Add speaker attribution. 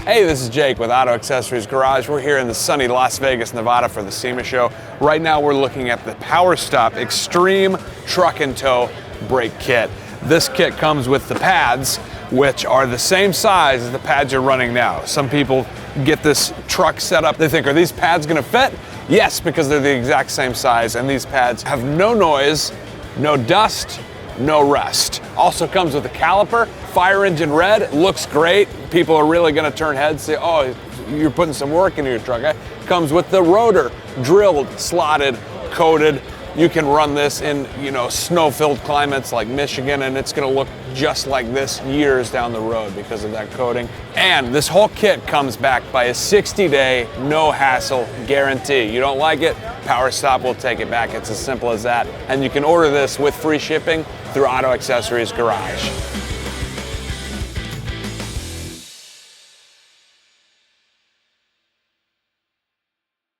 Speaker 1: Hey, this is Jake with Auto Accessories Garage. We're here in the sunny Las Vegas, Nevada for the SEMA show. Right now we're looking at the Power Stop Extreme Truck and Tow Brake Kit. This kit comes with the pads, which are the same size as the pads you're running now. Some people get this truck set up, they think, are these pads gonna fit? Yes, because they're the exact same size, and these pads have no noise, no dust, no rust. Also comes with a caliper, fire engine red, looks great. People are really gonna turn heads, say, oh, you're putting some work into your truck. Comes with the rotor, drilled, slotted, coated. You can run this in, snow-filled climates like Michigan, and it's gonna look just like this years down the road because of that coating. And this whole kit comes backed by a 60-day, no-hassle guarantee. You don't like it, Power Stop will take it back. It's as simple as that. And you can order this with free shipping through Auto Accessories Garage.